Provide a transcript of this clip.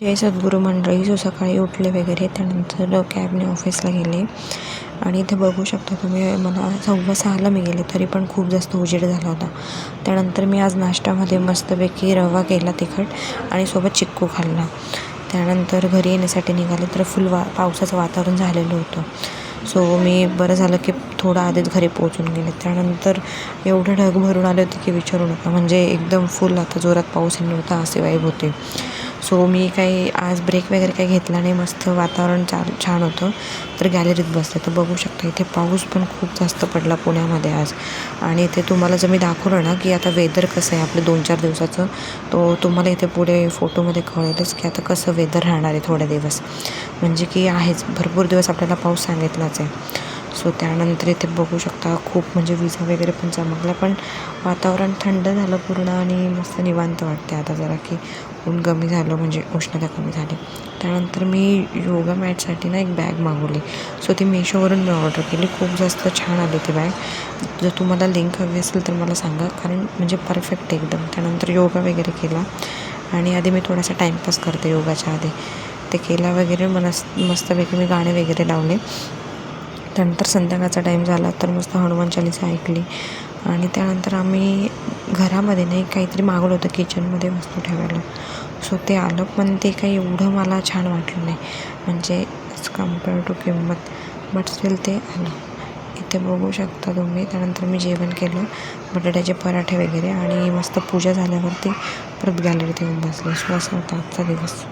जय सद्गुरू मंडळी. सकाळी उठले वगैरे, त्यानंतर कॅबने ऑफिसला गेले आणि इथे बघू शकता तुम्ही, मला 6:15ला मी गेले तरी पण खूप जास्त उजेड झाला होता. त्यानंतर मी आज नाश्त्यामध्ये मस्तपैकी रवा केला तिखट आणि सोबत चिक्कू खाल्ला. त्यानंतर घरी येण्यासाठी निघाले तर फुल पावसाचं वातावरण झालेलं होतं. सो मी बरं झालं की थोडं आधीच घरी पोहोचून गेले. त्यानंतर एवढं ढग भरून आले होते की विचारू नका, म्हणजे एकदम फुल आता जोरात पाऊस येणार होता असे वाईब होते. सो मी काही आज ब्रेक वगैरे काही घेतला नाही. मस्त वातावरण छान होतं तर गॅलरीत बसले तर बघू शकता इथे पाऊस पण खूप जास्त पडला पुण्यामध्ये आज. आणि इथे तुम्हाला जर मी दाखवलं ना की आता वेदर कसं आहे आपलं 2-4 दिवसाचं, तो तुम्हाला इथे पुढे फोटोमध्ये कळेलच की आता कसं वेदर राहणार आहे थोडे दिवस. म्हणजे की आहेच, भरपूर दिवस आपल्याला पाऊस सांगितलाच आहे. सो त्यानंतर इथे बघू शकता खूप म्हणजे विजा वगैरे पण चमकल्या, पण वातावरण थंड झालं पूर्ण आणि मस्त निवांत वाटते आता जरा, की ऊन कमी झालं म्हणजे उष्णता कमी झाली. त्यानंतर मी योगा मॅटसाठी ना एक बॅग मागवली. सो ती मेशोवरून मी ऑर्डर केली. खूप जास्त छान आली ती बॅग. जर तुम्हाला लिंक हवी असेल तर मला सांगा, कारण म्हणजे परफेक्ट एकदम. त्यानंतर योगा वगैरे केला आणि आधी मी थोडासा टाईमपास करते योगाच्या आधी. ते केला वगैरे मस्तपैकी मी गाणे वगैरे लावले. त्यानंतर संध्याकाळचा टाईम झाला तर मस्त हनुमान चालीसा ऐकली आणि त्यानंतर आम्ही घरामध्ये नाही काहीतरी मागवलं होतं किचनमध्ये वस्तू ठेवायला. सो ते आलं, पण ते काही एवढं मला छान वाटलं नाही, म्हणजे ॲज कम्पेअर टू किंमत, बट स्टील ते आलं. इथे बघू शकता तुम्ही. त्यानंतर मी जेवण केलं, बटाट्याचे पराठे वगैरे, आणि मस्त पूजा झाल्यावरती परत गॅलरीत येऊन बसले. सो असा होता आजचा दिवस.